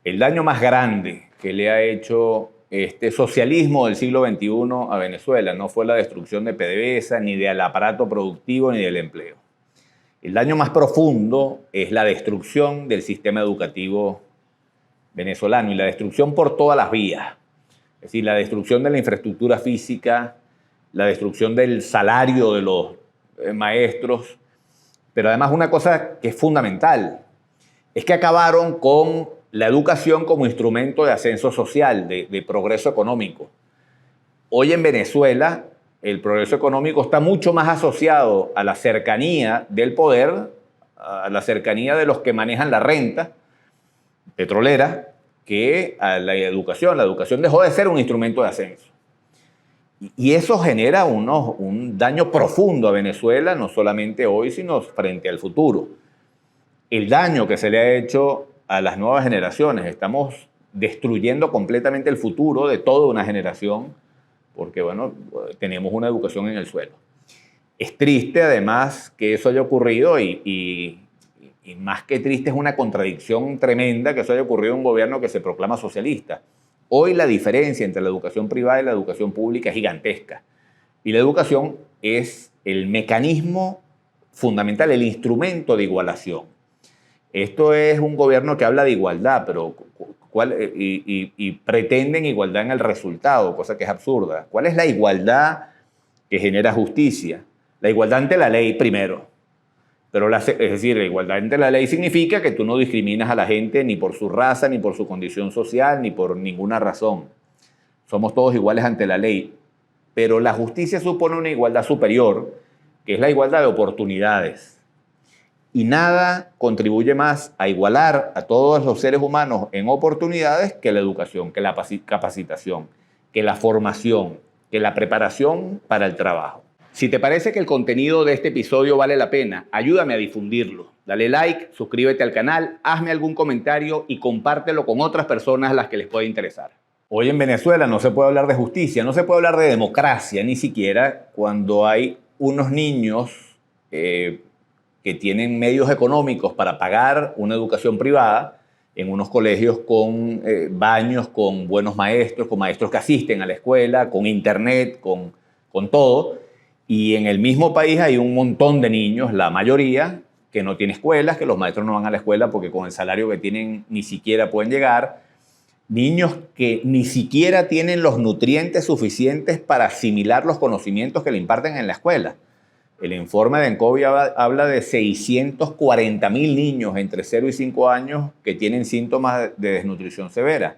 El daño más grande que le ha hecho este socialismo del siglo XXI a Venezuela no fue la destrucción de PDVSA, ni del aparato productivo, ni del empleo. El daño más profundo es la destrucción del sistema educativo venezolano y la destrucción por todas las vías. Es decir, la destrucción de la infraestructura física, la destrucción del salario de los maestros, pero además una cosa que es fundamental, es que acabaron con la educación como instrumento de ascenso social, de progreso económico. Hoy en Venezuela el progreso económico está mucho más asociado a la cercanía del poder, a la cercanía de los que manejan la renta petrolera, que a la educación. La educación dejó de ser un instrumento de ascenso. Y eso genera un daño profundo a Venezuela, no solamente hoy, sino frente al futuro. El daño que se le ha hecho a las nuevas generaciones, estamos destruyendo completamente el futuro de toda una generación, porque bueno, tenemos una educación en el suelo. Es triste además que eso haya ocurrido y más que triste es una contradicción tremenda que eso haya ocurrido en un gobierno que se proclama socialista. Hoy la diferencia entre la educación privada y la educación pública es gigantesca. Y la educación es el mecanismo fundamental, el instrumento de igualación. Esto es un gobierno que habla de igualdad, pero y pretenden igualdad en el resultado, cosa que es absurda. ¿Cuál es la igualdad que genera justicia? La igualdad ante la ley primero. Pero es decir, la igualdad ante la ley significa que tú no discriminas a la gente ni por su raza, ni por su condición social, ni por ninguna razón. Somos todos iguales ante la ley. Pero la justicia supone una igualdad superior, que es la igualdad de oportunidades. Y nada contribuye más a igualar a todos los seres humanos en oportunidades que la educación, que la capacitación, que la formación, que la preparación para el trabajo. Si te parece que el contenido de este episodio vale la pena, ayúdame a difundirlo. Dale like, suscríbete al canal, hazme algún comentario y compártelo con otras personas a las que les pueda interesar. Hoy en Venezuela no se puede hablar de justicia, no se puede hablar de democracia, ni siquiera cuando hay unos niños que tienen medios económicos para pagar una educación privada en unos colegios con baños, con buenos maestros, con maestros que asisten a la escuela, con internet, con todo. Y en el mismo país hay un montón de niños, la mayoría, que no tienen escuelas, que los maestros no van a la escuela porque con el salario que tienen ni siquiera pueden llegar. Niños que ni siquiera tienen los nutrientes suficientes para asimilar los conocimientos que le imparten en la escuela. El informe de ENCOVI habla de 640.000 niños entre 0 y 5 años que tienen síntomas de desnutrición severa.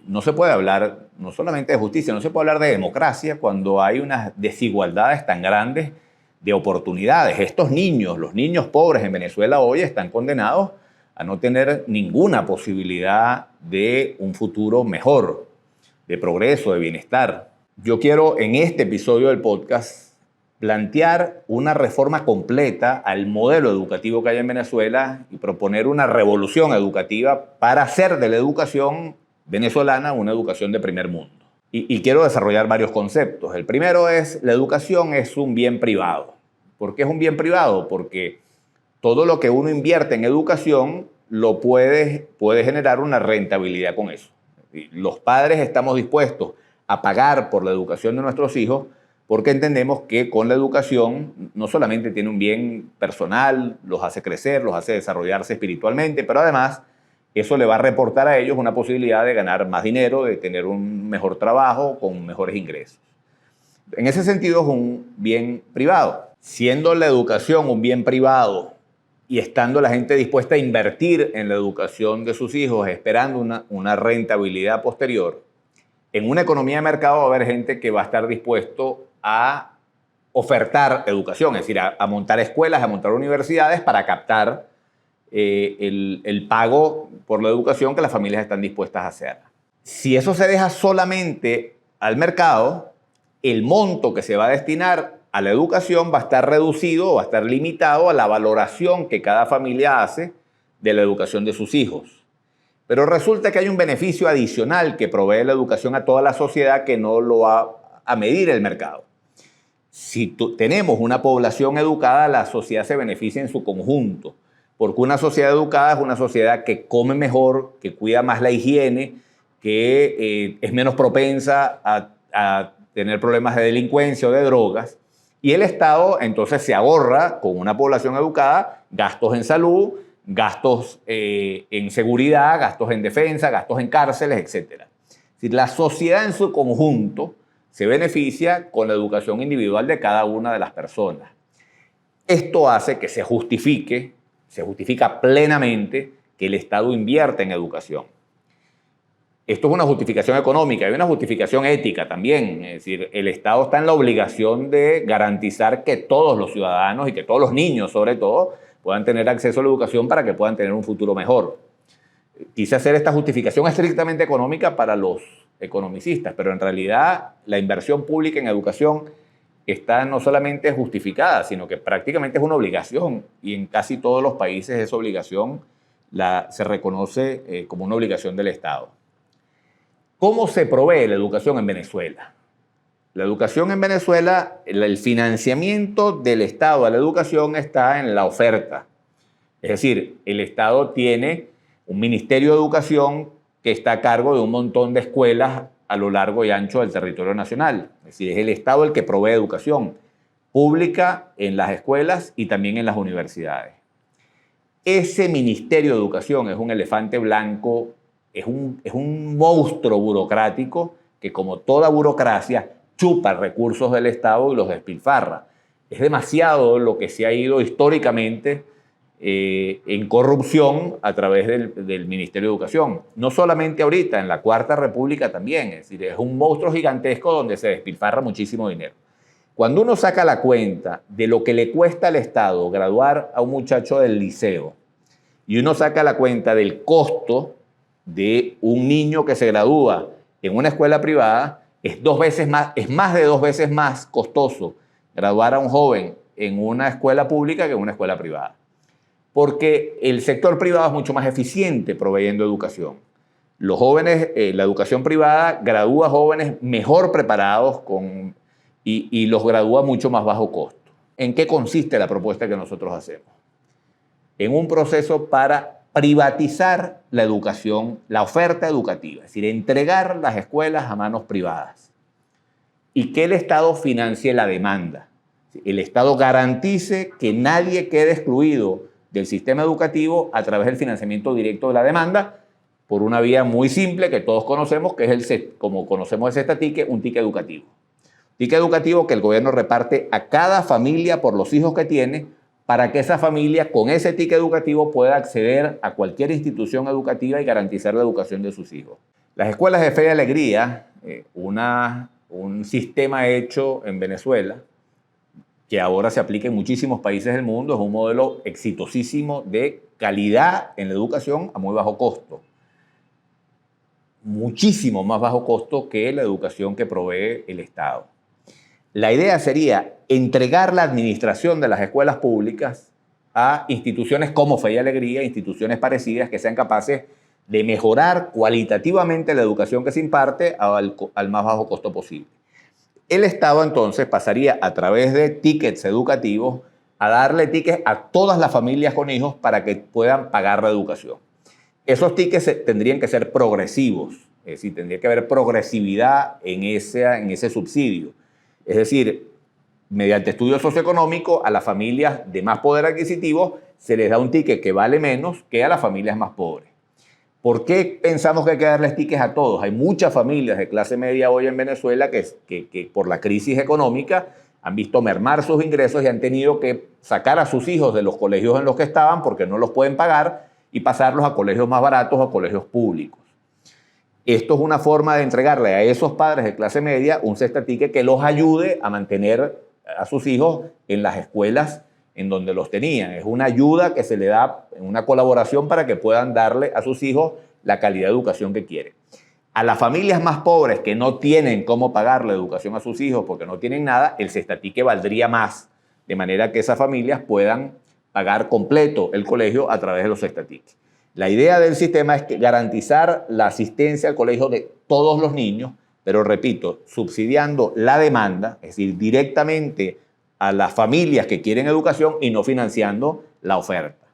No se puede hablar no solamente de justicia, no se puede hablar de democracia cuando hay unas desigualdades tan grandes de oportunidades. Estos niños, los niños pobres en Venezuela hoy están condenados a no tener ninguna posibilidad de un futuro mejor, de progreso, de bienestar. Yo quiero en este episodio del podcast plantear una reforma completa al modelo educativo que hay en Venezuela y proponer una revolución educativa para hacer de la educación venezolana una educación de primer mundo. Y quiero desarrollar varios conceptos. El primero es, la educación es un bien privado. ¿Por qué es un bien privado? Porque todo lo que uno invierte en educación lo puede generar una rentabilidad con eso. Los padres estamos dispuestos a pagar por la educación de nuestros hijos porque entendemos que con la educación no solamente tiene un bien personal, los hace crecer, los hace desarrollarse espiritualmente, pero además eso le va a reportar a ellos una posibilidad de ganar más dinero, de tener un mejor trabajo con mejores ingresos. En ese sentido es un bien privado. Siendo la educación un bien privado y estando la gente dispuesta a invertir en la educación de sus hijos, esperando una rentabilidad posterior, en una economía de mercado va a haber gente que va a estar dispuesto a ofertar educación, es decir, a montar escuelas, a montar universidades para captar el pago por la educación que las familias están dispuestas a hacer. Si eso se deja solamente al mercado, el monto que se va a destinar a la educación va a estar reducido, va a estar limitado a la valoración que cada familia hace de la educación de sus hijos. Pero resulta que hay un beneficio adicional que provee la educación a toda la sociedad que no lo va a medir el mercado. Si tenemos una población educada, la sociedad se beneficia en su conjunto. porque una sociedad educada es una sociedad que come mejor, que cuida más la higiene, que es menos propensa a tener problemas de delincuencia o de drogas. Y el Estado entonces se ahorra, con una población educada, gastos en salud, gastos en seguridad, gastos en defensa, gastos en cárceles, etc. Es decir, la sociedad en su conjunto se beneficia con la educación individual de cada una de las personas. Esto hace que se justifica plenamente que el Estado invierta en educación. Esto es una justificación económica, hay una justificación ética también. Es decir, el Estado está en la obligación de garantizar que todos los ciudadanos y que todos los niños, sobre todo, puedan tener acceso a la educación para que puedan tener un futuro mejor. Quise hacer esta justificación estrictamente económica para los economicistas, pero en realidad la inversión pública en educación está no solamente justificada, sino que prácticamente es una obligación, y en casi todos los países esa obligación se reconoce como una obligación del Estado. ¿Cómo se provee la educación en Venezuela? La educación en Venezuela, el financiamiento del Estado a la educación está en la oferta. Es decir, el Estado tiene un Ministerio de Educación que está a cargo de un montón de escuelas a lo largo y ancho del territorio nacional. Es decir, es el Estado el que provee educación pública en las escuelas y también en las universidades. Ese Ministerio de Educación es un elefante blanco, es un monstruo burocrático que, como toda burocracia, chupa recursos del Estado y los despilfarra. Es demasiado lo que se ha ido históricamente en corrupción a través del Ministerio de Educación. No solamente ahorita, en la Cuarta República también. Es decir, es un monstruo gigantesco donde se despilfarra muchísimo dinero. Cuando uno saca la cuenta de lo que le cuesta al Estado graduar a un muchacho del liceo y uno saca la cuenta del costo de un niño que se gradúa en una escuela privada, es más de 2 veces más costoso graduar a un joven en una escuela pública que en una escuela privada. Porque el sector privado es mucho más eficiente proveyendo educación. Los jóvenes, la educación privada gradúa jóvenes mejor preparados y los gradúa mucho más bajo costo. ¿En qué consiste la propuesta que nosotros hacemos? En un proceso para privatizar la educación, la oferta educativa, es decir, entregar las escuelas a manos privadas y que el Estado financie la demanda. El Estado garantice que nadie quede excluido del sistema educativo a través del financiamiento directo de la demanda por una vía muy simple que todos conocemos, que es como conocemos ese ticket, un ticket educativo. Ticket educativo que el gobierno reparte a cada familia por los hijos que tiene, para que esa familia con ese ticket educativo pueda acceder a cualquier institución educativa y garantizar la educación de sus hijos. Las escuelas de fe y alegría, un sistema hecho en Venezuela, que ahora se aplica en muchísimos países del mundo, es un modelo exitosísimo de calidad en la educación a muy bajo costo. Muchísimo más bajo costo que la educación que provee el Estado. La idea sería entregar la administración de las escuelas públicas a instituciones como Fe y Alegría, instituciones parecidas que sean capaces de mejorar cualitativamente la educación que se imparte al más bajo costo posible. El Estado entonces pasaría a través de tickets educativos a darle tickets a todas las familias con hijos para que puedan pagar la educación. Esos tickets tendrían que ser progresivos, es decir, tendría que haber progresividad en ese subsidio. Es decir, mediante estudios socioeconómicos, a las familias de más poder adquisitivo se les da un ticket que vale menos que a las familias más pobres. ¿Por qué pensamos que hay que darles tickets a todos? Hay muchas familias de clase media hoy en Venezuela que por la crisis económica han visto mermar sus ingresos y han tenido que sacar a sus hijos de los colegios en los que estaban porque no los pueden pagar y pasarlos a colegios más baratos o a colegios públicos. Esto es una forma de entregarle a esos padres de clase media un cestatique que los ayude a mantener a sus hijos en las escuelas en donde los tenían. Es una ayuda que se le da, una colaboración para que puedan darle a sus hijos la calidad de educación que quieren. A las familias más pobres que no tienen cómo pagar la educación a sus hijos porque no tienen nada, el cestatique valdría más, de manera que esas familias puedan pagar completo el colegio a través de los cestatiques. La idea del sistema es garantizar la asistencia al colegio de todos los niños, pero repito, subsidiando la demanda, es decir, directamente a las familias que quieren educación y no financiando la oferta.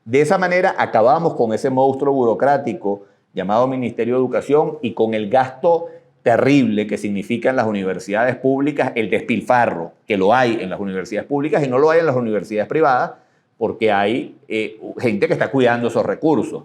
De esa manera acabamos con ese monstruo burocrático llamado Ministerio de Educación y con el gasto terrible que significa en las universidades públicas el despilfarro, que lo hay en las universidades públicas y no lo hay en las universidades privadas, porque hay gente que está cuidando esos recursos.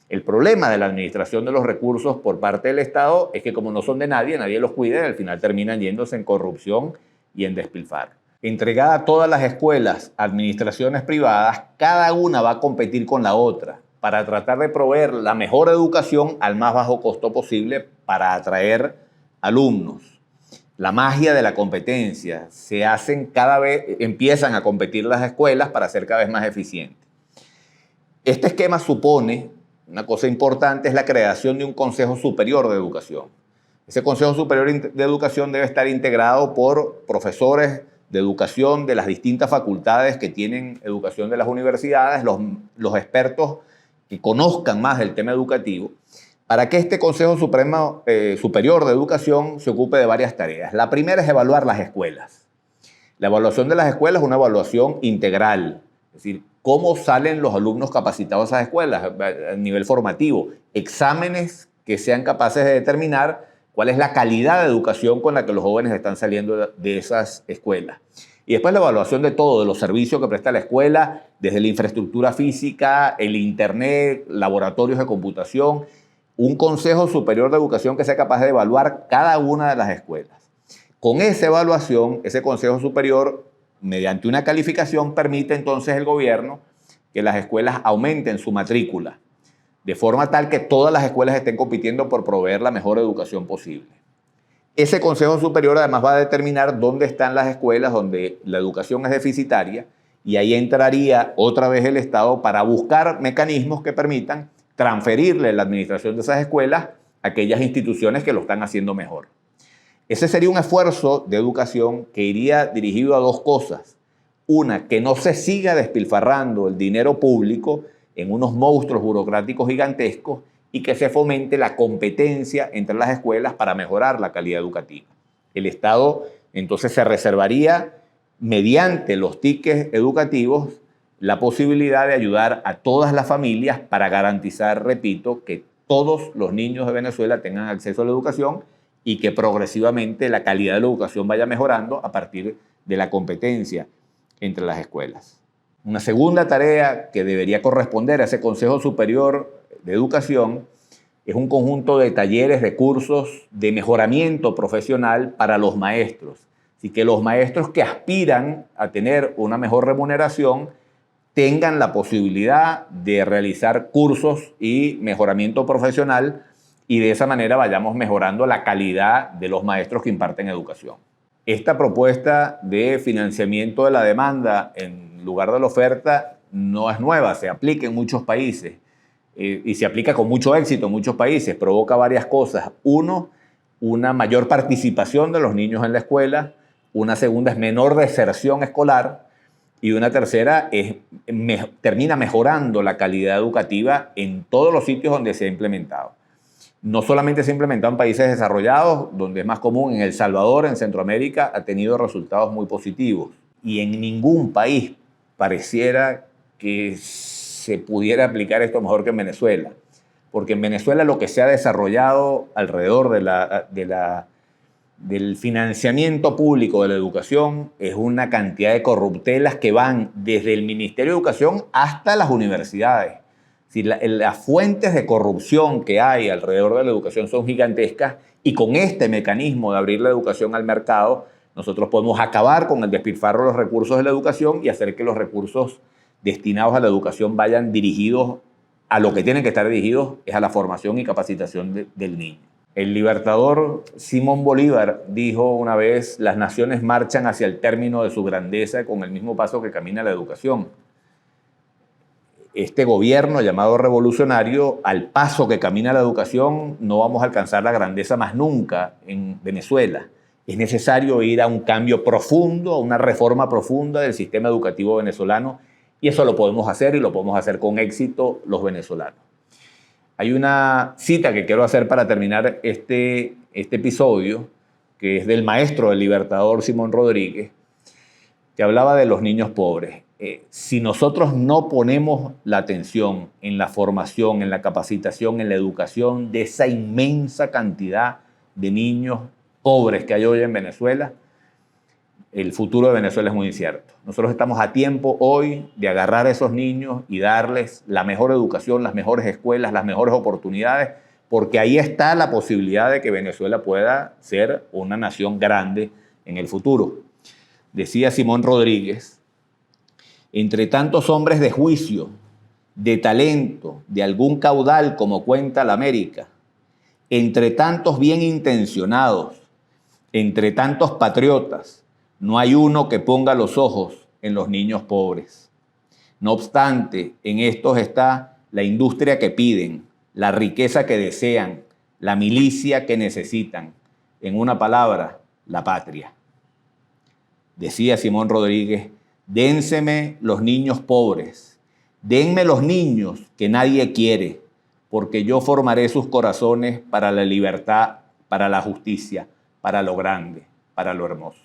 El problema de la administración de los recursos por parte del Estado es que como no son de nadie, nadie los cuida y al final terminan yéndose en corrupción y en despilfarro. Entregada a todas las escuelas, administraciones privadas, cada una va a competir con la otra para tratar de proveer la mejor educación al más bajo costo posible para atraer alumnos. La magia de la competencia. Empiezan a competir las escuelas para ser cada vez más eficientes. Este esquema supone, una cosa importante, es la creación de un Consejo Superior de Educación. Ese Consejo Superior de Educación debe estar integrado por profesores de educación de las distintas facultades que tienen educación de las universidades, los expertos que conozcan más del tema educativo, para que este Consejo Superior de Educación se ocupe de varias tareas. La primera es evaluar las escuelas. La evaluación de las escuelas es una evaluación integral, es decir, cómo salen los alumnos capacitados a esas escuelas a nivel formativo, exámenes que sean capaces de determinar cuál es la calidad de educación con la que los jóvenes están saliendo de esas escuelas. Y después la evaluación de todo, de los servicios que presta la escuela, desde la infraestructura física, el internet, laboratorios de computación, un Consejo Superior de Educación que sea capaz de evaluar cada una de las escuelas. Con esa evaluación, ese Consejo Superior, mediante una calificación, permite entonces el gobierno que las escuelas aumenten su matrícula, de forma tal que todas las escuelas estén compitiendo por proveer la mejor educación posible. Ese Consejo Superior además va a determinar dónde están las escuelas donde la educación es deficitaria y ahí entraría otra vez el Estado para buscar mecanismos que permitan transferirle la administración de esas escuelas a aquellas instituciones que lo están haciendo mejor. Ese sería un esfuerzo de educación que iría dirigido a dos cosas. Una, que no se siga despilfarrando el dinero público en unos monstruos burocráticos gigantescos y que se fomente la competencia entre las escuelas para mejorar la calidad educativa. El Estado entonces se reservaría, mediante los tickets educativos, la posibilidad de ayudar a todas las familias para garantizar, repito, que todos los niños de Venezuela tengan acceso a la educación y que progresivamente la calidad de la educación vaya mejorando a partir de la competencia entre las escuelas. Una segunda tarea que debería corresponder a ese Consejo Superior de Educación es un conjunto de talleres, de cursos de mejoramiento profesional para los maestros. Así que los maestros que aspiran a tener una mejor remuneración tengan la posibilidad de realizar cursos y mejoramiento profesional y de esa manera vayamos mejorando la calidad de los maestros que imparten educación. Esta propuesta de financiamiento de la demanda en lugar de la oferta no es nueva, se aplica en muchos países y se aplica con mucho éxito en muchos países. Provoca varias cosas. Uno, una mayor participación de los niños en la escuela. Una segunda es menor deserción escolar. Y una tercera es termina mejorando la calidad educativa en todos los sitios donde se ha implementado. No solamente se ha implementado en países desarrollados, donde es más común, en El Salvador, en Centroamérica, ha tenido resultados muy positivos. Y en ningún país pareciera que se pudiera aplicar esto mejor que en Venezuela. Porque en Venezuela lo que se ha desarrollado alrededor del financiamiento público de la educación es una cantidad de corruptelas que van desde el Ministerio de Educación hasta las universidades. Si las fuentes de corrupción que hay alrededor de la educación son gigantescas y con este mecanismo de abrir la educación al mercado, nosotros podemos acabar con el despilfarro de los recursos de la educación y hacer que los recursos destinados a la educación vayan dirigidos a lo que tienen que estar dirigidos, es a la formación y capacitación del niño. El libertador Simón Bolívar dijo una vez: las naciones marchan hacia el término de su grandeza con el mismo paso que camina la educación. Este gobierno llamado revolucionario, al paso que camina la educación, no vamos a alcanzar la grandeza más nunca en Venezuela. Es necesario ir a un cambio profundo, a una reforma profunda del sistema educativo venezolano, y eso lo podemos hacer y lo podemos hacer con éxito los venezolanos. Hay una cita que quiero hacer para terminar este episodio, que es del maestro del libertador Simón Rodríguez, que hablaba de los niños pobres. si nosotros no ponemos la atención en la formación, en la capacitación, en la educación de esa inmensa cantidad de niños pobres que hay hoy en Venezuela, el futuro de Venezuela es muy incierto. Nosotros estamos a tiempo hoy de agarrar a esos niños y darles la mejor educación, las mejores escuelas, las mejores oportunidades, porque ahí está la posibilidad de que Venezuela pueda ser una nación grande en el futuro. Decía Simón Rodríguez: entre tantos hombres de juicio, de talento, de algún caudal como cuenta la América, entre tantos bien intencionados, entre tantos patriotas, no hay uno que ponga los ojos en los niños pobres. No obstante, en estos está la industria que piden, la riqueza que desean, la milicia que necesitan. En una palabra, la patria. Decía Simón Rodríguez: dénseme los niños pobres, denme los niños que nadie quiere, porque yo formaré sus corazones para la libertad, para la justicia, para lo grande, para lo hermoso.